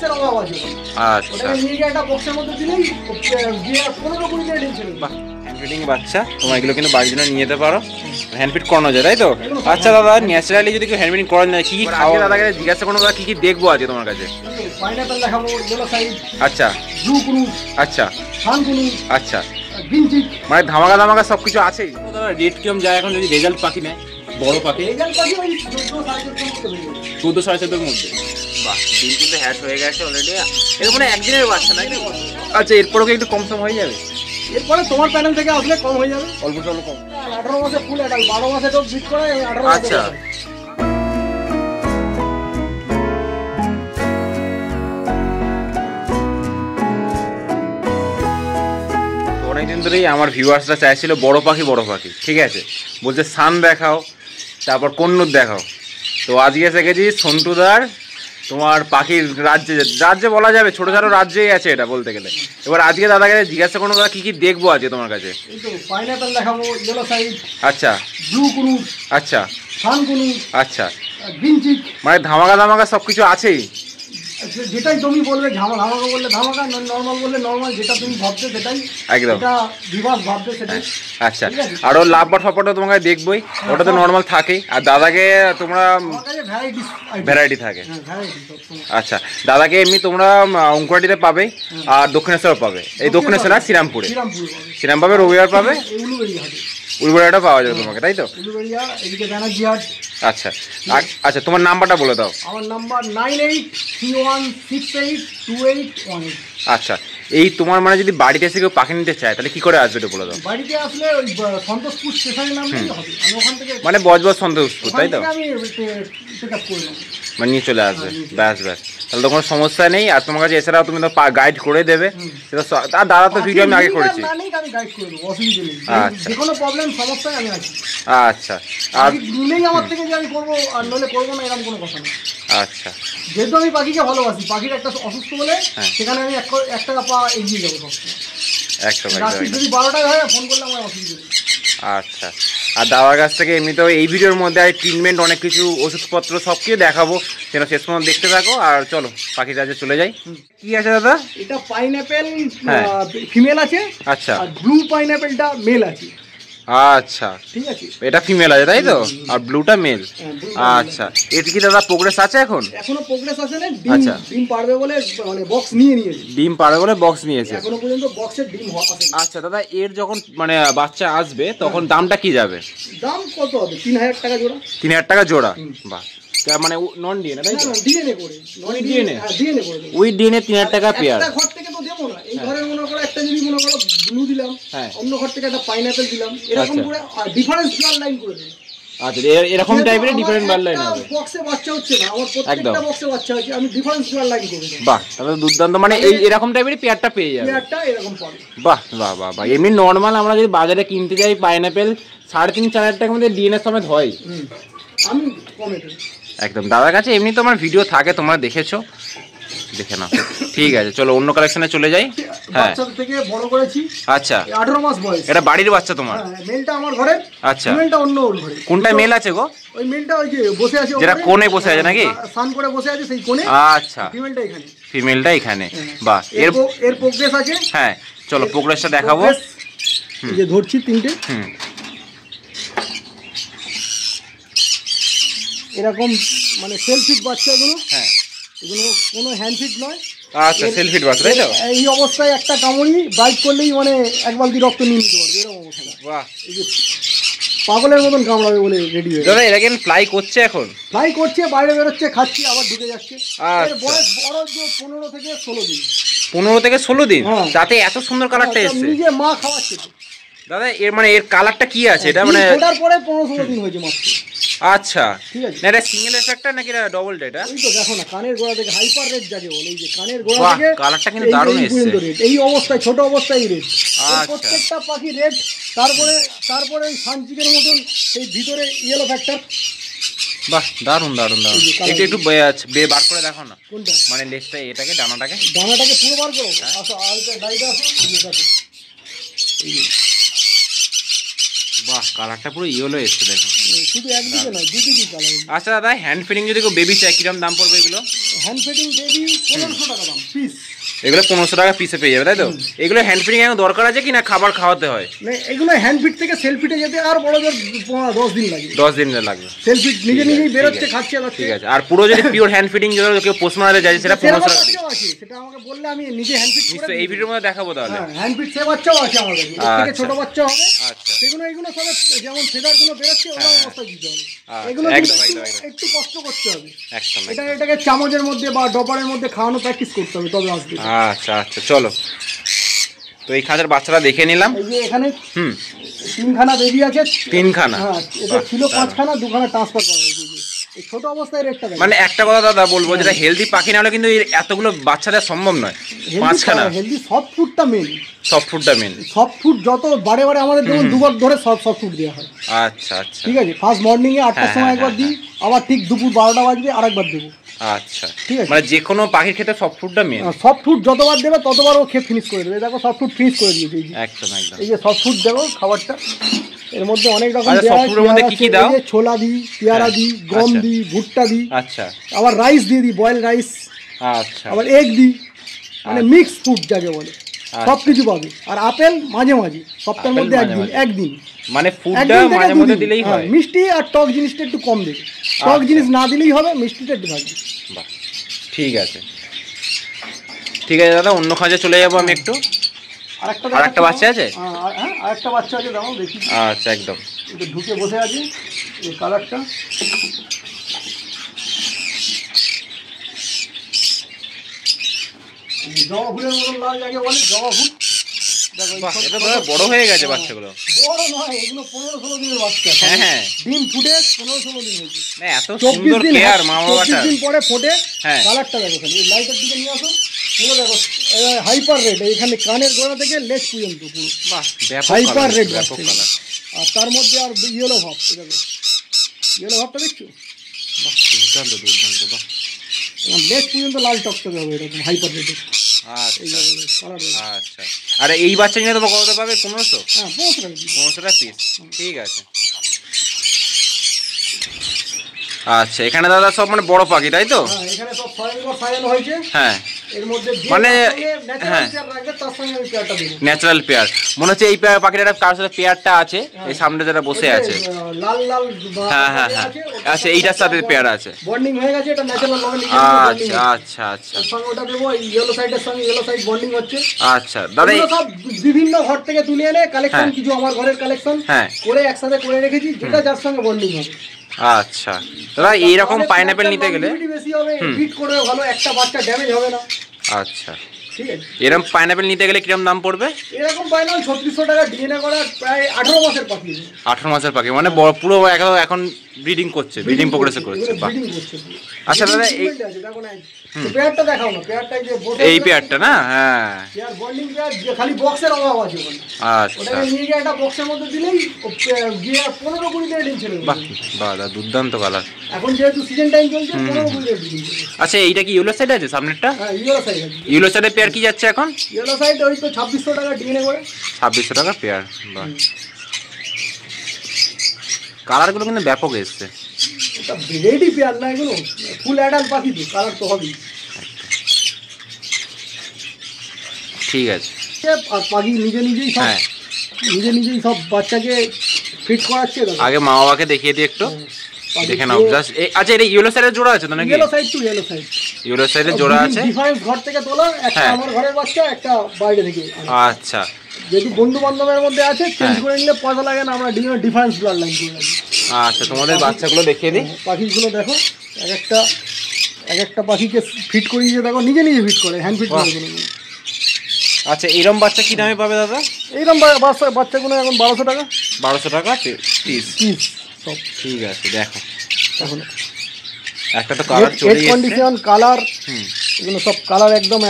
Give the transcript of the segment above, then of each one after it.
বক্সের অভাব আছে। আচ্ছা নিয়ে গিয়ে একটা বক্সের মধ্যে দিলেই 15-20 দিনে ডিম ছেড়ে দেবে। হ্যান্ড ফিডিং বাচ্চা তোমরা এগুলো কিন্তু বাড়ির জন্য নিয়ে যেতে পারো, হ্যান্ড ফিড করানো যায় তাই তো? আচ্ছা দাদা ন্যাচারালি যদি কেউ হ্যান্ড ফিডিং করানো যায় কি কি খাওয়া দাদাকে জিজ্ঞাসা করো, কি কি দেখবো আজকে তোমার কাছে? পাইনাপেল দেখাবো, ইয়েলো সাইড, আচ্ছা ব্লু কুনুর, আচ্ছা সান কুনুর, আচ্ছা গ্রিন চিক, মানে ধামাকা ধামাকা সব কিছু আছেই। দাদা রেট কিরম যায় এখন যদি রেজাল্ট পাখি নেয়? বড় পাখি রেজাল্ট পাখি ওই 14-14.5 মধ্যে। বাহ ডিম কিন্তু হ্যাশ হয়ে গেছে অলরেডি, এটা মানে একদিনের বাচ্চা নাকি? আচ্ছা এরপরেও কি একটু কম সম হয়ে যাবে? এরপরে তোমার প্যানেল থেকে আসলে কম হয়ে যাবে, অল্প স্বল্প কম। 18 মাসে ফুল অ্যাডাল্ট, 12 মাসে তো বিট করে 18 মাসে। আচ্ছা অনেকদিন ধরেই আমার ভিউয়ার্সরা চাইছিল বড় পাখি, ঠিক আছে, বলছে সান দেখাও, তারপর কন্নুর দেখাও। তো আজকে এসে গেছি সন্টুদার তোমার পাখির রাজ্যে বলা যাবে, ছোটো ছোটো রাজ্যেই আছে এটা বলতে গেলে। এবার আজকে দাদাকে জিজ্ঞাসা করুন দাদা কী কী দেখবো আজকে তোমার কাছে? পাইনাপেল দেখাবো, ইয়েলো সাইড, আচ্ছা ব্লু কুনুর, আচ্ছা সান কুনুর, আচ্ছা গ্রিন চিক, মানে ধামাকা ধামাকা সব কিছু আছেই। যেটাই তুমি বলবে, ধামাকা বললে ধামাকা, নর্মাল বললে নর্মাল, যেটা তুমি ভাবছো সেটাই একদম, এটা বিভাগ ভাববে সেটাই। আচ্ছা আরও লাভবাট ফাপটা তোমাকে দেখবোই, ওটা তো নর্মাল থাকেই। আর দাদাকে তোমরা ভ্যারাইটি থাকে। আচ্ছা দাদাকে এমনি তোমরা অঙ্কুরাটিতে পাবে আর দক্ষিণেশ্বর পাবে, এই দক্ষিণেশ্বর আর শ্রীরামপুরে পাবে, রবিবার পাবে, উলুবেড়িয়াটা পাওয়া যাবে তোমাকে তাই তো? আচ্ছা আচ্ছা তোমার নাম্বারটা বলে দাও। আমার নাম্বার 9831682818। আচ্ছা এই তোমার মানে যদি বাড়িতে এসে কেউ পাখি নিতে চায় তাহলে কি করে আসবে এটা বলে দাও। বাড়িতে আসলে ওই সন্তোষপুর স্টেশনে নামলেই হবে, আমি ওখান থেকে মানে বজবজ সন্তোষপুর তাই তো? আমি পিকআপ করে নেব, মানে নিয়ে চলে আসবে, ব্যাস তাহলে তো কোনো সমস্যা নেই। আর তোমার কাছে এছাড়াও তুমি তো গাইড করে দেবে, সেটা আর দাদা তো ভিডিও আমি আগে করেছি। আচ্ছা কোনো প্রবলেম সমস্যায় আমি আছি। আচ্ছা আর নিলেই আমার থেকে যে আমি করবো আর নইলে করবো না এরকম কোনো কথা নেই। আচ্ছা যেহেতু আমি পাখিকে ভালোবাসি, পাখির একটা অসুস্থ বলে সেখানে আমি 1 টাকা পা এগিয়ে যাবো সবসময়। যদি 12টায় হয় ফোন করলে আমার অসুবিধা নেই। আচ্ছা আর দাদার কাছ থেকে এমনিতেও এই ভিডিওর মধ্যে আর ট্রিটমেন্ট অনেক কিছু ওষুধপত্র সব কিছু দেখাবো, সেটা শেষ পর্যন্ত দেখতে থাকো। আর চলো পাখির কাছে চলে যাই। কি আছে দাদা? এটা পাইনাপেল ফিমেল আছে, আচ্ছা আর ব্লু পাইনাপেলটা মেল আছে। আচ্ছা ঠিক আছে, এটা ফিমেল আছে তাই তো, আর ব্লুটা মেল। আচ্ছা এর কি দাদা প্রোগ্রেস আছে এখন? এখনো প্রোগ্রেস আছে না, ডিম পারবে বলে মানে বক্স নিয়েছে, ডিম পারবে বলে বক্স নিয়েছে, এখনো পর্যন্ত বক্সের ডিম আসে। আচ্ছা দাদা এর যখন মানে বাচ্চা আসবে তখন দামটা কি যাবে? দাম কত হবে? 3000 টাকা জোড়া। 3000 টাকা জোড়া? বাহ মানে নন ডিএনএ তাই তো? ডিএনএ করে, নন ডিএনএ, ডিএনএ করে উই ডিএনএ 3000 টাকা পেয়ার। একটা ঘর থেকে তো দেব না, এই ঘরের মনে করো একটা যদি মনে করো ব্লু দিলাম, অন্য ঘর থেকে একটা পাইনাপেল দিলাম, এরকম করে ডিফারেন্স ব্লাড লাইন করে দেব। আচ্ছা এরকম টাইপের ডিফারেন্ট ব্লাড লাইন হবে। বক্সে বাচ্চা হচ্ছে না, আমার প্রত্যেকটা বক্সে বাচ্চা হচ্ছে, আমি ডিফারেন্স ব্লাড লাইন করে দেব। বাহ তাহলে দুর্দান্ত, মানে এই এরকম টাইপের পেয়ারটা পেয়ে যাবে, পেয়ারটা এরকম পাবে। বাহ বাহ বাহ বাহ। এমনি নরমাল আমরা যদি বাজারে কিনতে যাই পাইনাপেল 3.5-4 টাকার মধ্যে ডিএনএ সমেত হয়। আমি কমেন্ট একদম দাদার কাছে এমনি তো আমার ভিডিও থাকে, তোমরা দেখেছো, দেখে নাও। ঠিক আছে চলো অন্য কালেকশনে চলে যাই। হ্যাঁ বাচ্চা থেকে বড় করেছি। আচ্ছা 18 মাস বয়স। এটা বাড়ির বাচ্চা তোমার? হ্যাঁ মেলটা আমার ঘরে। আচ্ছা ফিমেলটা অন্য ওর ঘরে। কোনটা মেল আছে গো? ওই মেলটা ওই যে বসে আছে, যেটা কোণে বসে আছে নাকি? সান করে বসে আছে সেই কোণে। আচ্ছা ফিমেলটা এখানে, ফিমেলটা এখানে। বাহ এর প্রোগ্রেস আছে। হ্যাঁ চলো প্রোগ্রেসটা দেখাবো। এই যে ধরছি তিনটে, এরকম মানে সেলফিট বাচ্চাগুলো। হ্যাঁ এগুলো কোনো হ্যান্ডফিট নয়। আচ্ছা সেলফিট বাচ্চা তাই তো? এই অবস্থায় একটা কামড়ি বাইট করলেই মানে 1 বালতি রক্ত নিয়ে নিতে পারবে, এরকম অবস্থা। বাহ এই যে পাগলের মতন কামড়াবে বলে রেডি হয়ে। দাদা এরা কেন ফ্লাই করছে এখন? ফ্লাই করছে, বাইরে বেরোচ্ছে, খাচ্ছে, আবার ঢুকে যাচ্ছে। এর বয়স বড় যে 15 থেকে 16 দিন। 15 থেকে 16 দিন? তাতে এত সুন্দর কালারটা এসেছে। নিজে মা খাওয়াচ্ছে দাদা। এর মানে এর কালারটা কি আছে এটা? মানে ওটার পরে 15-16 দিন হয়েছে মাত্র। আচ্ছা ঠিক আছে, না এটা সিঙ্গেল এফেক্টটা নাকি এটা ডবল ডেটা? এই তো দেখো না, কানের গোড়া থেকে হাইপার রেড যাকে বলে, এই যে কানের গোড়া থেকে কালারটা কিন্তু দারুণ এসেছে। এই অবস্থায় ছোট অবস্থায় রেড, প্রত্যেকটা পাখি রেড। তারপরে ওই সানচিকের মতন সেই ভিতরে ইয়েলো ফ্যাক্টর। বাহ দারুণ দারুণ দারুণ। এটা একটু বার করে দেখো না। কোনটা? মানে লেজটা এটাকে ডানাটাকে পুরো বার করো। আসো আলটা ডাইটা আসো, এই দেখো। বাহ কালারটা পুরো ইয়েলো এসছে দেখো। শুধু একদিকে নয়, দুদিকে কালার। আচ্ছা দাদা হ্যান্ড ফিডিং যদি কেউ বেবি চাই কিরকম দাম পড়বে এগুলো? হ্যান্ড ফিডিং বেবি 1500 টাকা দাম পিস। এগুলো 1500 টাকা পিসে পেয়ে যাবে, তাই তো? এগুলো হ্যান্ড ফিডিং এর দরকার আছে কি না খাবার খাওয়াতে হয়? না, এগুলো হ্যান্ড ফিড থেকে সেলফ ফিডে যেতে আর বড় জোর 10 দিন লাগে। 10 দিন লাগবে। সেলফ ফিড নিজেই বেরোচ্ছে, খাচ্ছে। ঠিক আছে। আর পুরো যদি পিওর হ্যান্ড ফিডিং যদি কেউ পোস্ট মারাতে যায় সেটা 1500 টাকা আছে, সেটা আমাকে বললে আমি নিজে হ্যান্ড ফিড করে এই ভিডিওর মধ্যে দেখাবো তাহলে। হ্যাঁ, হ্যান্ড ফিড সে বাচ্চাও আছে আমার কাছে, এর থেকে ছোট বাচ্চা হবে। আচ্ছা, সেগুলো এগুলো সব যেমন ফেদার গুলো বেরোচ্ছে ওগুলো অবস্থা দিতে হবে। এগুলো একটু কষ্ট করতে হবে। এটাকে চামচের মধ্যে বা ডপারের মধ্যে খাওয়ানো প্র্যাকটিস করতে হবে, তবে আসবে। আচ্ছা আচ্ছা, চলো। তো এই খাঁচার বাচ্চারা দেখে নিলাম। এই যে এখানে 3খানা বেবি আছে। 3খানা? হ্যাঁ, এটা ছিল 5খানা, 2খানা ট্রান্সফার করা হয়েছে। এই ছোট অবস্থায় রেটটা মানে একটা কথা দাদা বলবো, যেটা হেলদি পাখি না হলে কিন্তু এতগুলো বাচ্চা দেওয়া সম্ভব নয়। 5খানা হেলদি সফট ফুডটা মেন। সফট ফুডটা মেন। সফট ফুড যত বারে আমাদের যেমন দুবার ধরে সফট ফুড দেওয়া হয়। আচ্ছা আচ্ছা, ঠিক আছে। ফার্স্ট মর্নিং এ 8টার সময় একবার দিই, আবার ঠিক দুপুর 12টা বাজবে আরেকবার দেবো। আচ্ছা, ঠিক আছে। মানে যে কোনো পাখির ক্ষেত্রে সফট ফুডটা মেন। সফট ফুড যতবার দেবে ততবার ও খেয়ে ফিনিশ করে দেবে। দেখো সফট ফুড ফিনিশ করে দিয়েছে। একদম একদম। এই যে সফট ফুড দেবো খাবারটা, এর মধ্যে অনেক রকম কি দাও? ছোলা দিই, পেয়ারা দিই, গম দিই, ভুট্টা দিই। আচ্ছা, আবার রাইস দিয়ে দিই, বয়েল রাইস। আচ্ছা, আবার এগ দিই, মানে মিক্স ফুড যাকে বলে। সব কিছু পাবে। আর আপেল মাঝে মাঝে, সপ্তাহের মধ্যে একদিন। মানে ফুডটা মাঝে মধ্যে দিলেই হয়। মিষ্টি আর টক জিনিসটা একটু কম দেবে। টক জিনিস না দিলেই হবে, মিষ্টিটা একটু থাকবে। বাহ, ঠিক আছে ঠিক আছে দাদা, অন্য খাঁচে চলে যাবো আমি একটু। আরেকটা বাচ্চা আছে? হ্যাঁ, আরেকটা বাচ্চা আছে, দাও দেখি। আচ্ছা, একদম। এটা ঢুকে বসে আছে, এই কালারটা। জবা ফুলের মতন লাল যাকে বলে, জবা ফুল। এটা তো বড় হয়ে গেছে বাচ্চাগুলো। বড় নয়, এগুলো 15-16 দিনের বাচ্চা। হ্যাঁ, ডিম ফুটে 15-16 দিন হয়েছে। না, এত সুন্দর কেয়ার মা বাবাটা। 24 দিন পরে ফোটে। হ্যাঁ, কালারটা দেখো খালি, এই লাইটের দিকে নিয়ে আসো। পুরো দেখো হাইপার রেড, এখানে কানের গোড়া থেকে লেজ পর্যন্ত পুরো হাইপার রেড বাচ্চা। আর তার মধ্যে আর ইয়েলো ভাব, দেখো ইয়েলো ভাবটা দেখছো? বাহ, দুর্দান্ত দুর্দান্ত। বাহ, লেজ পর্যন্ত লাল টকটকে হবে, এরকম হাইপার রেড। আচ্ছা, আর এই বাচ্চা নিয়ে তো কত পাবে? 1500? হ্যাঁ, 1500 টাকা পিস। ঠিক আছে। আচ্ছা, এখানে দাদা সব মানে বড় পাখি, তাই তো? হ্যাঁ, এখানে সব সাজানো হয়েছে। হ্যাঁ, এর মধ্যে মানে হ্যাঁ তার সঙ্গে আমি পেয়ারটা দেব। ন্যাচারাল পেয়ার মনে হচ্ছে এই পাখিটা কার সাথে পেয়ারটা আছে, এই সামনে যেটা বসে আছে লাল লাল। হ্যাঁ হ্যাঁ হ্যাঁ, আচ্ছা, এইটার সাথে পেয়ার আছে। বন্ডিং হয়ে গেছে, এটা ন্যাচারাল লগে নিচে। আচ্ছা আচ্ছা আচ্ছা, এর সঙ্গে ওটা দেব। এই ইয়েলো সাইডের সঙ্গে ইয়েলো সাইড বন্ডিং হচ্ছে। আচ্ছা দাদা, এই সব বিভিন্ন ঘর থেকে তুলে এনে কালেকশন, কিছু আমার ঘরের কালেকশন করে একসাথে করে রেখেছি, যেটা যার সঙ্গে বন্ডিং হবে। আচ্ছা দাদা, এইরকম পাইনাপেল নিতে গেলে বেশি হবে, ফিট করবে ভালো, একটা বাচ্চা ড্যামেজ হবে না। আচ্ছা, ঠিক আছে। এরকম পাইনাপেল নিতে গেলে কিরকম দাম পড়বে? এরকম পাইনাপেল 3600 টাকা, ডিএনএ করা, প্রায় 18 মাসের পাখি। 18 মাসের পাখি, মানে পুরো এখন ব্রিডিং করছে, ব্রিডিং প্রোগ্রেস করছে। আচ্ছা দাদা, এই পেয়ারটা দেখাও না, পেয়ারটা যে বসে এই পেয়ারটা না? হ্যাঁ, পেয়ার বন্ডিং পেয়ার, খালি বক্সের অভাব আছে ওখানে। আচ্ছা, ওটাকে নিয়ে গিয়ে একটা বক্সের মধ্যে দিলেই গিয়ে 15-20 দিনে ডিম ছেড়ে দেবে। বাহ বাহ, দুর্দান্ত কালার। এখন যেহেতু সিজন টাইম চলছে, 15-20 দিনে ডিম। আচ্ছা, এইটা কি ইয়েলো সাইড আছে সামনেরটা? হ্যাঁ, ইয়েলো সাইড আছে। ইয়েলো সাইডের পেয়ার কি যাচ্ছে এখন? ইয়েলো সাইড ওই তো 2600 টাকা ডিএনএ করে। 2600 টাকা পেয়ার। বাহ, কালারগুলো কিন্তু ব্যাপক এসছে। এটা রেডি পেয়ার না, এগুলো ফুল অ্যাডাল্ট পাখি, তো কালার তো হবেই। ঠিক আছে। আর পাখি নিজেই সব বাচ্চাকে ফিট করাচ্ছে। আগে মা বাবাকে দেখিয়ে দিই একটু, দেখে নাও জাস্ট। আচ্ছা, এটা ইয়েলো সাইডের জোড়া আছে তো নাকি? Yellow side to yellow side, yellow সাইডের জোড়া আছে। ডিফারেন্স ঘর থেকে তোলা, একটা আমার ঘরের বাচ্চা, একটা বাইরে থেকে। আচ্ছা, যদি বন্ধু বান্ধবের মধ্যে আছে চেঞ্জ করে নিলে পয়সা লাগে না, আমরা ডিফারেন্স ব্লাড লাইন করে রাখি। আচ্ছা, তোমাদের বাচ্চাগুলো দেখিয়ে দিই। পাখিগুলো দেখো, এক একটা পাখিকে ফিট করিয়ে দেখো, নিজে ফিট করে, হ্যান্ড ফিট করে। আচ্ছা, এইরকম বাচ্চা কি দামে পাবে দাদা? এইরকম বাচ্চাগুলো এখন 1200 টাকা। 1200 টাকা পিস সব। ঠিক আছে, দেখো এখন একটা তো কালার চলে এসেছে, কন্ডিশন কালার, এগুলো সব কালার একদম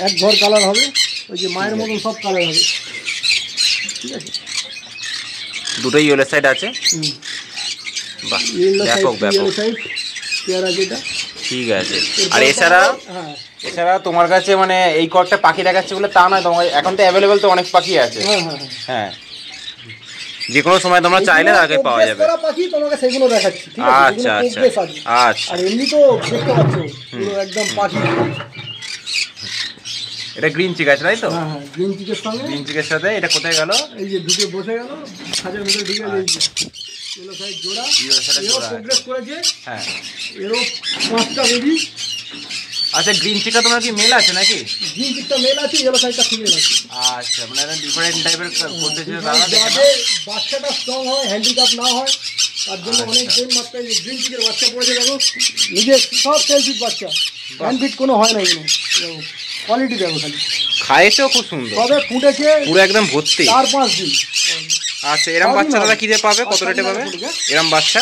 এক ঘর কালার হবে, ওই যে মায়ের মতন সব কালার হবে। ঠিক আছে, দুটোই ইয়েলো সাইড আছে। বাহ, ব্যাপক ইয়েলো সাইড পেয়ারা যেটা। ঠিক আছে। আর এছাড়া তোমার কাছে মানে এই কয়েকটা পাখি দেখাচ্ছে বলে তা নয়, তোমার এখন তো অ্যাভেলেবেল তো অনেক পাখি আছে। হ্যাঁ, যে কোনো সময় তোমরা চাইলে তাকে পাওয়া যাবে। পাখি তোমাকে সেগুলো দেখাচ্ছি, ঠিক আছে? আচ্ছা আচ্ছা আচ্ছা। আর এমনি তো দেখতে পাচ্ছ পুরো একদম পাখি। এটা গ্রিন চিক আছে তাই তো? হ্যাঁ হ্যাঁ, গ্রিন চিকের সঙ্গে, গ্রিন চিকের সাথে এটা কোথায় গেল? এই যে ঢুকে বসে গেল খাঁচার ভিতরে ঢুকে গেল। ইয়েলো সাইড জোড়া, এরও প্রোগ্রেস করেছে। হ্যাঁ, এরও 5টা বেবি। আচ্ছা, গ্রিন চিকটা তোমার কি মেল আছে নাকি? গ্রিন চিকটা মেল আছে, ইয়েলো সাইডটা ফিমেল আছে। আচ্ছা, মানে এটা ডিফারেন্ট টাইপের করতেছে দাদা। যাতে বাচ্চাটা স্ট্রং হয়, হ্যান্ডিক্যাপ না হয়, তার জন্য অনেক দিন মাত্রায় গ্রিন চিকের বাচ্চা পড়েছে। দেখো নিজে সব সেলফিট বাচ্চা, হ্যান্ডফিট কোনো হয় না এগুলো। কোয়ালিটি দেখো খালি, খাইছেও খুব সুন্দর, তবে ফুটেছে পুরো একদম ভর্তি, 4-5 দিন। আচ্ছা, এরকম বাচ্চা দাদা কি দিয়ে পাবে? কত রেটে পাবে এরকম বাচ্চা?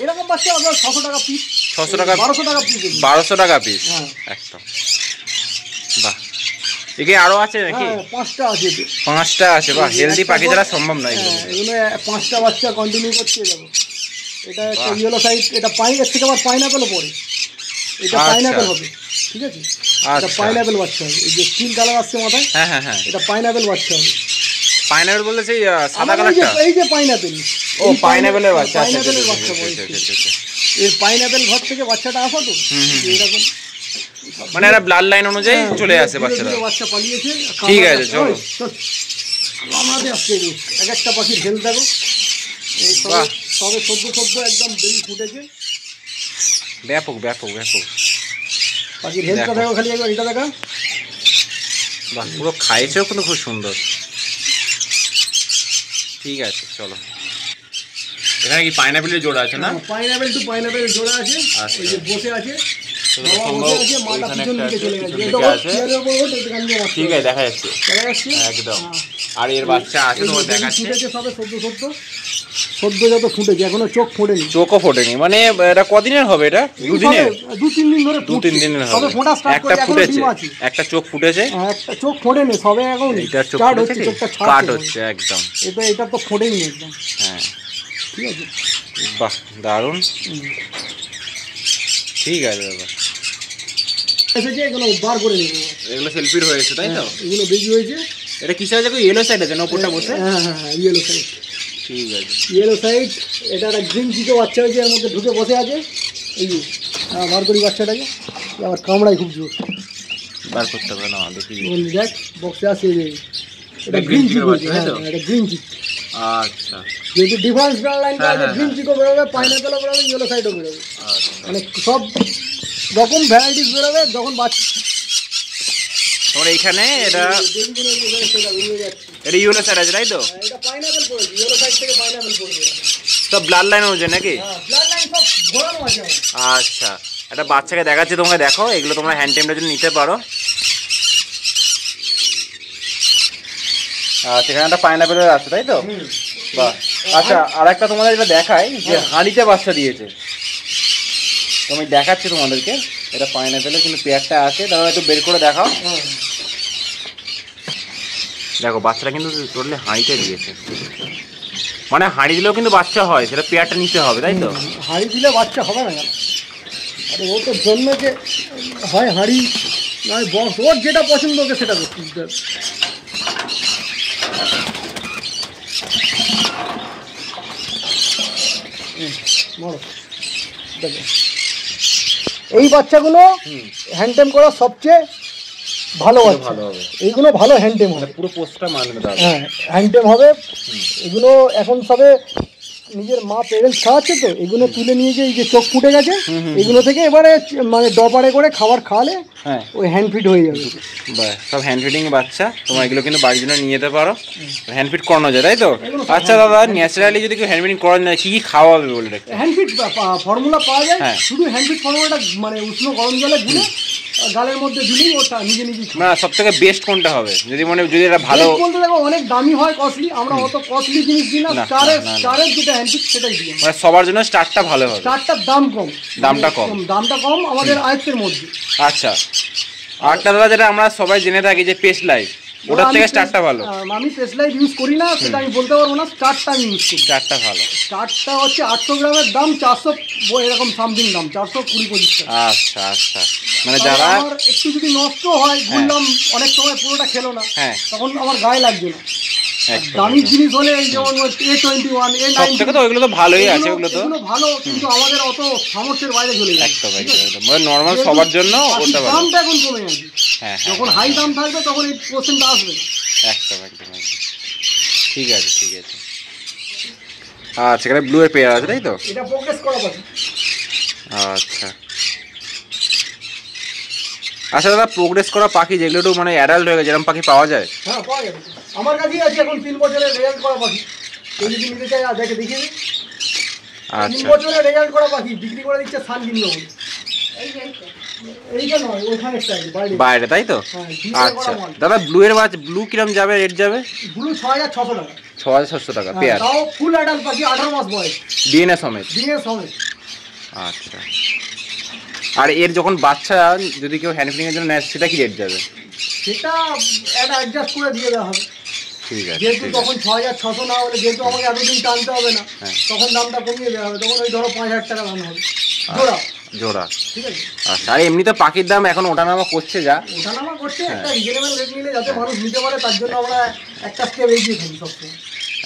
এরকম বাচ্চা আপনার 600 টাকা পিস। 600 টাকা, 1200 টাকা পিস। 1200 টাকা পিস, একদম। বাহ, একে আরো আছে নাকি? 5টা আছে। 5টা আছে, বাহ। হেলদি পাখি ছাড়া সম্ভব নয় এগুলো। 5টা বাচ্চা কন্টিনিউ করছে। যাবো এটা একটা ইয়েলো সাইড, এটা পাইনের থেকে আবার পাইনাপেলও পড়ে। এটা পাইনাপেল হবে, ঠিক আছে? এটা পাইনাপেল বাচ্চা হবে। এই যে স্কিন কালার আসছে মাথায়, হ্যাঁ হ্যাঁ হ্যাঁ, এটা পাইনাপেল বাচ্চা হবে। পাইনাপেল বলতে সেই সাদা কালারটা? এই যে পাইনাপেল, ও পাইনাপেলের বাচ্চা। পাইনাপেলের বাচ্চা বলছে। এর পাইনাপেল ঘর থেকে বাচ্চাটা আসা তো এরকম, মানে একটা ব্লাড লাইন অনুযায়ী চলে আসে বাচ্চাটা। বাচ্চা পালিয়েছে। ঠিক আছে, চলো আমাদের আসছে। এক একটা পাখির হেলথ দেখো, সবে সদ্য একদম বেবি ফুটেছে। ব্যাপক ব্যাপক ব্যাপক পাখির হেলথটা দেখো খালি একবার, এটা দেখা। বাহ, পুরো খাইছেও কিন্তু খুব সুন্দর। ঠিক আছে, চলো। এখানে কি পাইনাপেলের জোড়া আছে না? পাইনাপেল টু পাইনাপেল জোড়া আছে। এই যে বসে আছে, ঠিক আছে, দেখা যাচ্ছে একদম। আর এর বাচ্চা আছে তোমার দেখাচ্ছে, সবে সদ্য যত ফুটেছে, এখনো চোখ ফোটেনি। চোখও ফোটেনি, মানে এটা কদিনের হবে? এটা 2-3 দিন ধরে, 2-3 দিনের হবে। একটা ফুটেছে, একটা চোখ ফুটেছে, একটা চোখ ফোটেনি সবে, এখন এটা চোখ হচ্ছে, চোখটা কাট হচ্ছে একদম। এটা তো ফোটেনি একদম। হ্যাঁ, ঠিক আছে, বাহ, দারুণ। ঠিক আছে দাদা, এগুলো বার করে নেবো। এগুলো সেলফির হয়েছে তাই তো? এগুলো বেশি হয়েছে। এটা কিসে আছে? ইয়েলো সাইড আছে না ওপরটা বসে? হ্যাঁ হ্যাঁ হ্যাঁ, ইয়েলো সাইড। ঠিক আছে, ইয়েলো সাইড। এটা একটা গ্রিন চিকো বাচ্চা হয়েছে, এর মধ্যে ঢুকে বসে আছে। এই যে বার করি বাচ্চাটাকে, আবার কামড়ায় খুব জোর। বার করতে হবে না, দেখি দেখ বক্সে আছে। এটা গ্রিন চিকো, এটা গ্রিন চিক। আচ্ছা, যেহেতু ডিফারেন্স লাইন, গ্রিন চিকো বেরোবে, পাইনাপেলও বেরোবে, ইয়েলো সাইডও বেরোবে। মানে সব রকম ভ্যারাইটিস বেরোবে যখন বাচ্চা। তোমার এইখানে এটা ইয়েলো সাইড আছে তাই তো? এটা পাইনাপেল পড়েছে, ইয়েলো সাইড থেকে পাইনাপেল পড়েছে। সব ব্লাড লাইন অনুযায়ী নাকি? ব্লাড লাইন সব ঘোরানো আছে। আচ্ছা, একটা বাচ্চাকে দেখাচ্ছি, তোমরা দেখো। এগুলো তোমরা হ্যান্ড টেমটার জন্য নিতে পারো। সেখানে একটা পাইনাপেলের আছে তাই তো? বাহ। আচ্ছা, আর একটা তোমাদের যেটা দেখাই, যে হাঁড়িতে বাচ্চা দিয়েছে, আমি দেখাচ্ছি তোমাদেরকে। এটা পাইনাপেলের কিন্তু পেয়ারটা আছে, তাহলে একটু বের করে দেখাও। দেখো, বাচ্চাটা কিন্তু টোটালি হাঁড়িতে দিয়েছে। মানে হাঁড়ি দিলেও কিন্তু বাচ্চা হয়, সেটা পেয়ারটা নিতে হবে তাই তো? হাঁড়ি দিলে বাচ্চা হবে না কেন? আরে ও তো জন্মকে হয় হাঁড়ি নয় বক্স, ওর যেটা পছন্দ ওকে সেটা করতে। এই বাচ্চাগুলো হ্যান্ডটেম করা সবচেয়ে ভালো বাচ্চা। এইগুলো ভালো হ্যান্ডটেম হবে, পুরো পোস্টটা মানবে। হ্যাঁ, হ্যান্ডটেম হবে। এগুলো এখন সবে নিজের মা পেরেন্টস খাওয়াচ্ছে তো, এগুলো তুলে নিয়ে যে এই যে চোখ ফুটে গেছে, এগুলো থেকে এবারে মানে ডপারে করে খাবার খাওয়ালে ওই হ্যান্ড ফিট হয়ে যাবে। সব হ্যান্ড ফিটিং বাচ্চা, তোমার এগুলো কিন্তু বাড়ির জন্য নিয়ে যেতে পারো, হ্যান্ড ফিট করানো যায় তাই তো? আচ্ছা দাদা, ন্যাচারালি যদি কেউ হ্যান্ড ফিটিং করানো যায়, কি কি খাওয়াবে বলে দেখো? হ্যান্ড ফিট ফর্মুলা পাওয়া যায়, শুধু হ্যান্ড ফিট ফর্মুলাটা মানে উষ্ণ গরম জলে গুলে গালের মধ্যে দিলেই ওটা নিজে নিজে। না, সব থেকে বেস্ট কোনটা হবে যদি যদি এটা ভালো বলতে দেখো? অনেক দামি হয়, কস্টলি। আমরা অত কস্টলি জিনিস দিই না, স্টারের যেটা হ্যান্ড ফিট সেটাই দিই। মানে সবার জন্য স্টারটা ভালো হবে। স্টারটার দাম কম, দামটা কম আমাদের আয়ত্তের মধ্যে। আচ্ছা, আরেকটা দাদা যেটা আমরা সবাই জেনে থাকি যে পেস্ট লাইফ, ওটার থেকে স্টারটা ভালো। আমি পেস্ট লাইফ ইউজ করি না, সেটা আমি বলতে পারবো না। স্টারটা আমি ইউজ করি, স্টারটা ভালো। স্টারটা হচ্ছে 800 গ্রামের দাম 400 এরকম সামথিং দাম, 420-25 টাকা। আচ্ছা আচ্ছা, মানে যারা একটু যদি নষ্ট হয়, ঘুরলাম অনেক সময় পুরোটা খেলো না, তখন আমার গায়ে লাগবে না। দামি জিনিস হলে এই যেমন A21 A90 তো ওইগুলো তো ভালোই আছে, ওগুলো তো ভালো, কিন্তু আমাদের অত সামর্থ্যের বাইরে চলে যায়। একদম একদম মানে নরমাল সবার জন্য ওটা ভালো। দামটা এখন কমে গেছে, হ্যাঁ যখন হাই দাম থাকবে তখন এই কোশ্চেনটা আসবে। একদম একদম একদম ঠিক আছে ঠিক আছে। আচ্ছা, এখানে ব্লু এর পেয়ার আছে তাই তো? এটা প্রোগ্রেস করা পাখি। আচ্ছা আচ্ছা দাদা, প্রোগ্রেস করা পাখি যেগুলো একটু মানে অ্যাডাল্ট হয়ে গেছে, এরকম পাখি পাওয়া যায়? হ্যাঁ পাওয়া যাবে, আমার কাছেই আছে এখন 3 বছরের রেজাল্ট করা পাখি। কেউ যদি নিতে চায় দেখে দেখিয়ে দিই। 3 বছরের রেজাল্ট করা পাখি বিক্রি করে দিচ্ছে সানবিন লোক। এইটা নয়, ওখানে স্টাইল বাইরে তাই তো? আচ্ছা দাদা, ব্লু এর ব্লু কিরম যাবে, রেট যাবে? ব্লু 6600 টাকা। 6600 টাকা পেয়ার, তাও ফুল অ্যাডাল্ট পাখি, 18 মাস বয়স, ডিএনএ সমেত। আচ্ছা, আর এর যখন বাচ্চা যদি কেউ হ্যান্ড ফিডিং এর জন্য নেয় সেটা কি রেট যাবে? সেটা একটা অ্যাডজাস্ট করে দিয়ে দেওয়া হবে। ঠিক আছে, যেহেতু তখন 6600 না হলে, যেহেতু আমাকে এতদিন টানতে হবে না, তখন দামটা কমিয়ে দেওয়া হবে, তখন ওই ধরো 5000 টাকা দাম হবে জোড়া জোড়া। ঠিক আছে। আচ্ছা, আর এমনি তো পাখির দাম এখন ওঠানামা করছে, যা ওঠানামা করছে, একটা রিজনেবল রেট নিলে যাতে মানুষ নিতে পারে, তার জন্য আমরা একটা স্টেপ এগিয়ে থাকি সবসময়।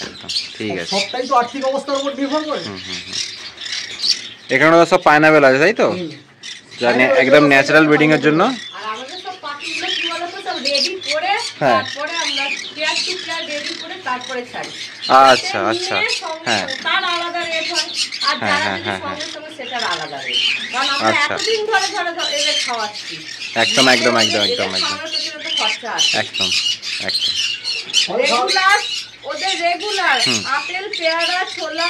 একদম ঠিক আছে, সবটাই তো আর্থিক অবস্থার উপর নির্ভর করে। এখানে তো সব পাইনাপেল আছে তাই তো? জানি একদম ন্যাচারাল ব্রিডিং এর জন্য। আর আমাদের সব পাখিগুলো কি বলতো, সব রেডি করে তারপরে আমরা পেয়ার টু পেয়ার রেডি করে তারপরে ছাড়ি। আচ্ছা আচ্ছা, হ্যাঁ, তার আলাদা রেট হয়, আর যারা যদি সঙ্গে সঙ্গে সেটার আলাদা রেট, কারণ আমরা এতদিন ধরে এদের খাওয়াচ্ছি। একদম একদম একদম একদম একদম খরচা আছে, একদম একদম রেগুলার ওদের রেগুলার আপেল, পেয়ারা, ছোলা,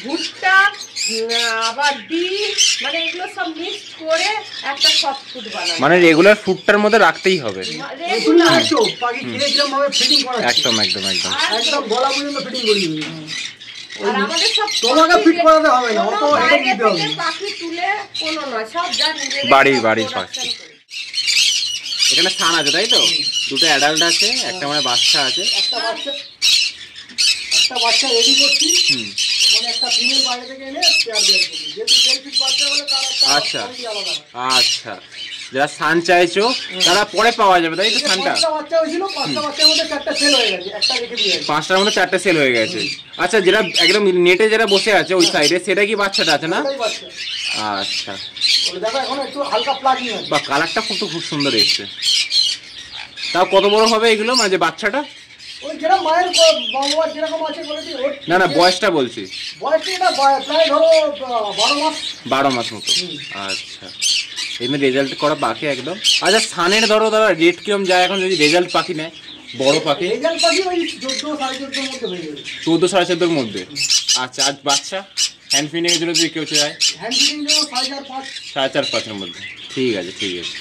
ভুট্টা, আবার ডিম, মানে এগুলো সব মিক্স করে একটা সফট ফুড বানায়। মানে রেগুলার ফুডটার মধ্যে রাখতেই হবে। রেগুলার তো পাখি কিরকম ভাবে ফিডিং করা, একদম একদম একদম একদম গলা পর্যন্ত ফিডিং করি। আর আমাদের সব তোমাকে ফিট করাতে হবে না, অত হেডেক দিতে হবে। পাখি তুলে কোনো নয়, সব যা নিজেদের বাড়ির পাখি। এখানে ছান আছে তাই তো? দুটো অ্যাডাল্ট আছে, একটা মানে বাচ্চা আছে। একটা বাচ্চা রেডি করছি, মানে একটা ফিমেল বাইরে থেকে এনে পেয়ার দেওয়ার জন্য, যেহেতু সেলফিশ বাচ্চা বলে তার একটা কোয়ালিটি আলাদা। আচ্ছা, যারা সান চাইছো তারা পরে পাওয়া যাবে তাই তো? সানটা 5টা বাচ্চা হয়েছিল, 5টা বাচ্চার মধ্যে 4টা সেল হয়ে গেছে, একটা রেখে দিয়ে 5টার মধ্যে 4টে সেল হয়ে গেছে। আচ্ছা, যেটা একদম নেটে যেটা বসে আছে ওই সাইডে, সেটা কি বাচ্চাটা আছে না? আচ্ছা, দেখো এখন একটু হালকা প্লাগিং আছে, বা কালারটা খুব সুন্দর এসছে। তাও কত বড় হবে এগুলো, মানে যে বাচ্চাটা? ওই যেটা মায়ের বাবা যেরকম আছে বলেছি। না না, বয়সটা বলছি। বয়সটা এটা প্রায় ধরো 12 মাস মতো। আচ্ছা, এমনি রেজাল্ট করা পাখি একদম। আচ্ছা, সানের ধরো দাদা রেট কিরম যায় এখন যদি রেজাল্ট পাখি নেয়, বড় পাখি? রেজাল্ট পাখি ওই 14-14.5 মধ্যে হয়ে যাবে। 14-14.5 মধ্যে। আচ্ছা, আর বাচ্চা হ্যান্ড ফিডিং এর জন্য যদি কেউ চায়, হ্যান্ড ফিডিং এর জন্য 4.5 মধ্যে। ঠিক আছে ঠিক আছে,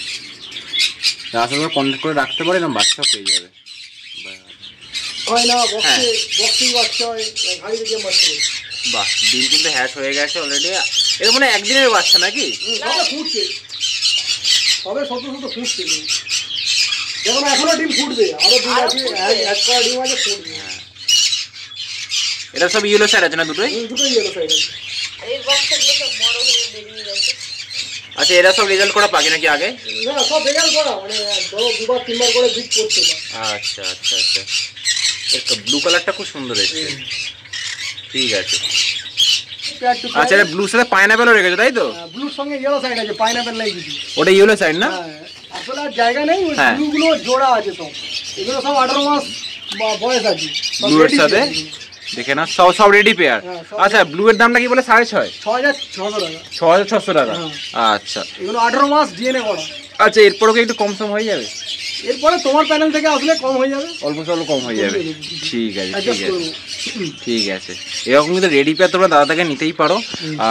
আসলে কন্ট্যাক্ট করে রাখতে পারে, এরকম বাচ্চা পেয়ে যাবে। হয় না বক্সিং বাচ্চা হয়, ঘাড়ি দিয়ে বাচ্চা হয়। বাহ, ডিম কিন্তু হ্যাশ হয়ে গেছে অলরেডি। এর মানে একদিনের বাচ্চা নাকি? ফুটছে, তবে ছোট ফুটছে, যেমন এখনো ডিম ফুটবে, আরো ডিম আছে, এক কড়া ডিম আছে, ফুটবে। এটা সব ইয়েলো সাইড আছে না? দুটোই ইয়েলো সাইড আছে। এই বাচ্চাগুলো সব বড় হয়ে বেরিয়ে গেছে। আচ্ছা, এরা সব রেজাল্ট করা পাখি নাকি আগে? না, সব রেজাল্ট করা, মানে ধরো 2-3 করে বিট করছে। আচ্ছা আচ্ছা আচ্ছা, একটা ব্লু কালারটা খুব সুন্দর এসেছে। ঠিক আছে। আচ্ছা, এটা ব্লুর সাথে পাইনাপেলও রেখেছো তাই তো? ব্লুর সঙ্গে ইয়েলো সাইড আছে, পাইনাপেল লাগিয়েছি। ওটা ইয়েলো সাইড না? আসলে আর জায়গা নেই, ওই ব্লুগুলো জোড়া আছে সব, এগুলো সব 18 মাস বয়স আছে ব্লুর সাথে। দেখে না, সব রেডি পেয়ার। আচ্ছা, ব্লু এর দামটা কি বলে? 6.5? 6,600 টাকা। 6,600 টাকা। আচ্ছা, এগুলো 18 মাস ডিএনএ করা। আচ্ছা, এরপরও কি একটু কম সম হয়ে যাবে? এরপরে তোমার প্যানেল থেকে আসলে কম হয়ে যাবে, অল্প স্বল্প কম হয়ে যাবে। ঠিক আছে ঠিক আছে ঠিক আছে। এরকম কিন্তু রেডি পেয়ার তোমরা দাদা থেকে নিতেই পারো।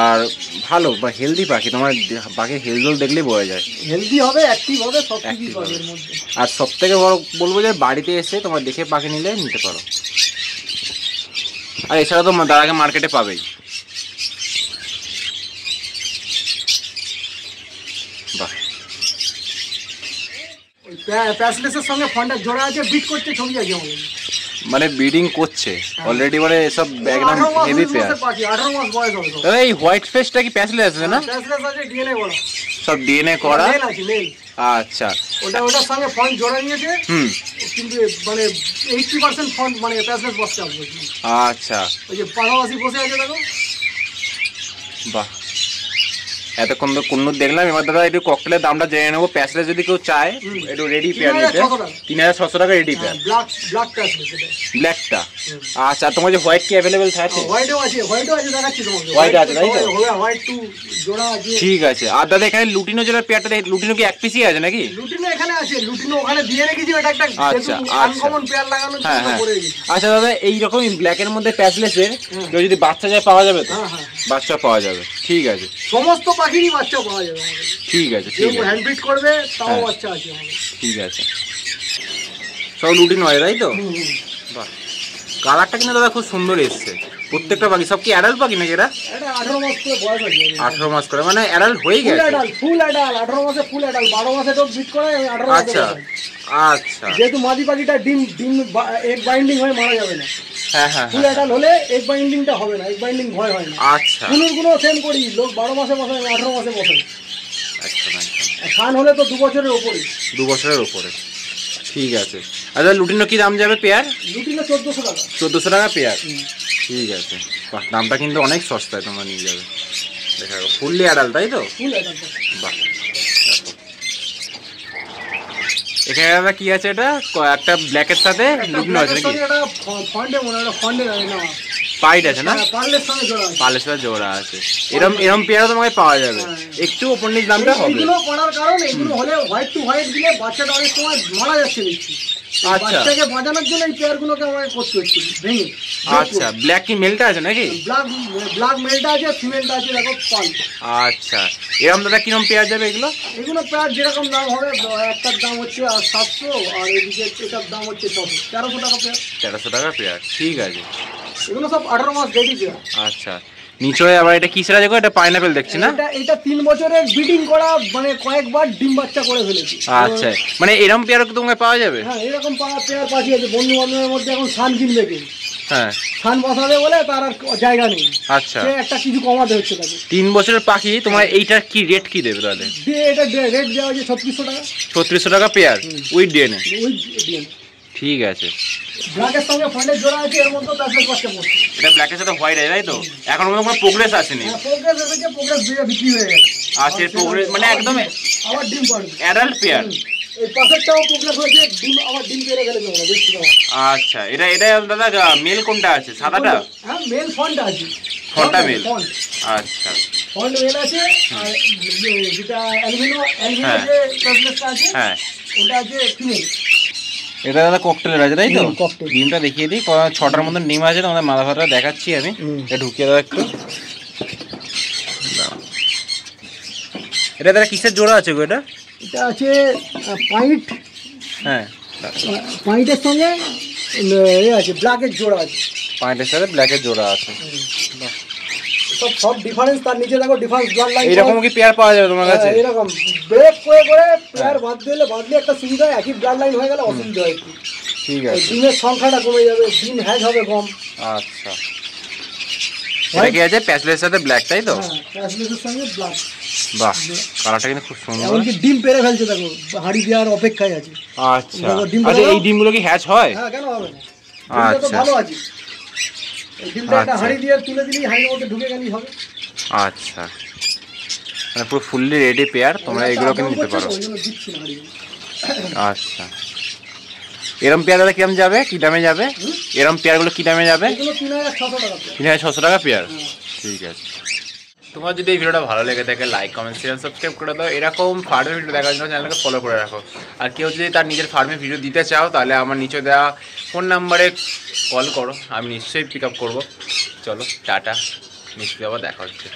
আর ভালো বা হেলদি পাখি, তোমার পাখির হেলদোল দেখলেই বোঝা যায়। হেলদি হবে, অ্যাক্টিভ হবে, সব কিছুই পাবে এর মধ্যে। আর সব থেকে বড় বলবো যে বাড়িতে এসে তোমরা দেখে পাখি নিলে নিতে পারো। আর এছাড়া তো দাদাকে মার্কেটে পাবেই। বাহ, প্যাসলেসের সঙ্গে ফন্ডার জোড়া আছে, বিট করছে, ছবি আছে আমাদের। মানে ব্রিডিং করছে অলরেডি, মানে সব একদম হেভি পেয়ার। 18 মাস বয়স হবে। দাদা এই হোয়াইট ফেসটা কি প্যাচলেস আছে না? প্যাচলেস আছে, ডিএনএ করা, সব ডিএনএ করা আছে মেল। আচ্ছা, ওটার সঙ্গে ফন্ট জোড়া নিয়েছে, কিন্তু মানে 80% ফন্ট মানে প্যাচলেস বসতে হবে। আচ্ছা, ওই যে পাশাপাশি বসে আছে দেখো। বাহ, এতক্ষণ তো কুন্নুর দেখলাম। এবার দাদা একটু ককটেলের দামটা জেনে নেবো। প্যাচলেস যদি কেউ চায় একটু রেডি পেয়ার নিতে, 3600 টাকা রেডি পেয়ার। ব্ল্যাকটা আচ্ছা, তোমার যে হোয়াইট কি অ্যাভেলেবেল থাকে? হোয়াইটও আছে, দেখাচ্ছি তোমাকে। হোয়াইট আছে তাই তো? হোয়াইট টু জোড়া আছে। ঠিক আছে। আর দাদা এখানে লুটিনো জোড়ার পেয়ারটা দেখি, লুটিনো কি এক পিসই আছে নাকি? লুটিনো এখানে আছে, লুটিনো ওখানে দিয়ে রেখেছি। এটা একটা আচ্ছা আনকমন পেয়ার লাগানো ছিল পড়ে গেছে। আচ্ছা দাদা, এই রকম ব্ল্যাক এর মধ্যে প্যাচলেসের কেউ যদি বাচ্চা যায় পাওয়া যাবে তো? বাচ্চা পাওয়া যাবে, ঠিক আছে। সমস্ত পাখিরই বাচ্চা পাওয়া যাবে আমাদের। ঠিক আছে, ঠিক আছে। হ্যান্ড ফিড করবে তাও বাচ্চা আছে আমাদের। ঠিক আছে, সব লুটিনো হয় তাই তো? বাহ, কালারটা কিন্তু দাদা খুব সুন্দর এসছে প্রত্যেকটা পাখি। সব কি অ্যাডাল্ট পাখি নাকি এরা? এটা 18 মাস করে বয়স আছে। 18 মাস করে মানে অ্যাডাল্ট হয়ে গেছে? ফুল অ্যাডাল্ট 18 মাসে ফুল অ্যাডাল্ট। 12 মাসে তো বিট করে 18 মাসে। আচ্ছা আচ্ছা, যেহেতু মাদি পাখিটা ডিম এগ বাইন্ডিং হয়ে মারা যাবে না। হ্যাঁ হ্যাঁ, ফুল অ্যাডাল্ট হলে এগ বাইন্ডিংটা হবে না, এগ বাইন্ডিং ভয় হয় না। আচ্ছা, ফুলগুলো সেম করি, লোক 12 মাসে বসে, 18 মাসে বসে। একদম একদম। খান হলে তো 2 বছরের উপরে। 2 বছরের উপরে, ঠিক আছে। আচ্ছা, লুটিনো কি দাম যাবে পেয়ার? লুটিনো 1400 টাকা। 1400 টাকা পেয়ার, ঠিক আছে। বাহ, দামটা কিন্তু অনেক সস্তায় তোমরা নিয়ে যাবে। দেখা গেল ফুললি অ্যাডাল্ট তাই তো? Full adult. বাহ, এখানে দাদা কি আছে? এটা একটা ব্ল্যাকের সাথে লুটিনো আছে নাকি? এটা ফন্ডে মনে হয়, ফন্ডে না পাইট আছে না? পার্লের সঙ্গে জোড়া আছে। পার্লের সাথে জোড়া আছে। এরম পেয়ারও তোমাকে পাওয়া যাবে, একটু ওপর নিচ দামটা হবে। এগুলো করার কারণ এগুলো হলে হোয়াইট টু হোয়াইট দিলে বাচ্চাটা অনেক সময় মারা যাচ্ছে দেখছি। আচ্ছা, বাচ্চাকে বাঁচানোর জন্য এই পেয়ারগুলোকে আমাকে করতে হচ্ছে ভেঙে। আচ্ছা, ব্ল্যাক কি মেলটা আছে নাকি? ব্ল্যাক মেলটা আছে, ফিমেলটা আছে দেখো পাল। আচ্ছা, এরকম দাদা কিরকম পেয়ার যাবে এগুলো? এগুলো পেয়ার যেরকম দাম হবে, একটার দাম হচ্ছে 700, আর এদিকে এটার দাম হচ্ছে 1300 টাকা পেয়ার। 1300 টাকা পেয়ার, ঠিক আছে। এগুলো সব 18 মাস রেডি পেয়ার। আচ্ছা, নিচে আবার এটা কিসের আছে? এটা পাইনাপেল দেখছি না? এটা 3 বছরের ব্রিডিং করা, মানে কয়েকবার ডিম বাচ্চা করে ফেলেছি। আচ্ছা, মানে এরকম পেয়ারও কি তোমাকে পাওয়া যাবে? হ্যাঁ, এরকম পেয়ার পাখি আছে। বন্ধু বান্ধবের মধ্যে এখন সান কিনবে কেউ, হ্যাঁ, সান বসাবে বলে তার আর জায়গা নেই। আচ্ছা, একটা কিছু কমাতে হচ্ছে তাকে। 3 বছরের পাখি, তোমার এইটার কি রেট কি দেবে তাহলে? এটা রেট দেওয়া হচ্ছে 3600 টাকা। 3600 টাকা পেয়ার উইথ ডিএনএ, ঠিক আছে। ব্ল্যাকের সঙ্গে ফন্ডের জোড়া আছে, এর মধ্যে প্যাসেজ বাচ্চা পড়ছে। এটা ব্ল্যাকের সাথে হোয়াইট আছে তাই তো? এখন মনে কোনো প্রোগ্রেস আসেনি? প্রোগ্রেস এসেছে, প্রোগ্রেস বিক্রি হয়ে গেছে। আচ্ছা, প্রোগ্রেস মানে একদম আবার ডিম পাড়বে, অ্যাডাল্ট পেয়ার। এই পাশেরটাও প্রোগ্রেস হয়েছে, ডিম আবার ডিম পেড়ে গেলে জমা দেখছি না। আচ্ছা, এটা দাদা মেল কোনটা আছে? সাদাটা? হ্যাঁ, মেল ফন্ড আছে। ফন্ডটা মেল, আচ্ছা, ফন্ড মেল আছে। আর যেটা অ্যালবিনো যে প্যাসেজটা আছে, হ্যাঁ, ওটা আছে ফিমেল। এটা দাদা ককটেলের আছে তাই তো? ডিমটা দেখিয়ে দিই, 6টার মধ্যে ডিম আছে। তোমাদের মাথা ফাটা দেখাচ্ছি আমি, এটা ঢুকিয়ে দাও একটু। এটা দাদা কিসের জোড়া আছে গো? এটা আছে পাইট, হ্যাঁ, পাইটের সঙ্গে আছে ব্ল্যাকের জোড়া আছে। পাইটের সাথে ব্ল্যাকের জোড়া আছে। সব ডিফারেন্স, তার নিচে দেখো ডিফারেন্স ব্লাড লাইন। এইরকম কি পেয়ার পাওয়া যাবে তোমার কাছে? এরকম ব্রেক করে পেয়ার বাঁধলে একটা সুবিধা, একই ব্লাড লাইন হয়ে গেলে অসুবিধা হয় একটু। ঠিক আছে, ডিমের সংখ্যাটা কমে যাবে, ডিম হ্যাজ হবে কম। আচ্ছা, এটা কি আছে? প্যাসলের সাথে ব্ল্যাক তাই তো? হ্যাঁ, প্যাসলের সঙ্গে ব্ল্যাক। বাহ, কালারটা কিন্তু খুব সুন্দর। এমনকি ডিম পেড়ে ফেলছে দেখো, হাড়ি দেওয়ার অপেক্ষায় আছে। আচ্ছা, আচ্ছা, এই ডিমগুলো কি হ্যাচ হয়? হ্যাঁ, কেন হবে না? আচ্ছা, ভালো আছে। এই ডিমটা একটা হাড়ি দিয়ে তুলে দিলেই হাড়ির মধ্যে ঢুকে গেলেই হবে। আচ্ছা, মানে পুরো ফুললি রেডি পেয়ার, তোমরা এগুলো কিনে নিতে পারো। আচ্ছা, এরম পেয়ার দাদা কিরম যাবে, কি দামে যাবে? এরম পেয়ারগুলো কি দামে যাবে? 3600 টাকা পেয়ার, ঠিক আছে। তোমার যদি এই ভিডিওটা ভালো লেগে থাকে, লাইক কমেন্ট শেয়ার সাবস্ক্রাইব করে দাও। এরকম ফার্মের ভিডিও দেখার জন্য চ্যানেলকে ফলো করে রাখো। আর কেউ যদি তার নিজের ফার্মের ভিডিও দিতে চাও, তাহলে আমার নিচে দেওয়া ফোন নাম্বারে কল করো, আমি নিশ্চয়ই পিক আপ করবো। চলো টাটা, নিশ্চয়ই আবার দেখা হচ্ছে।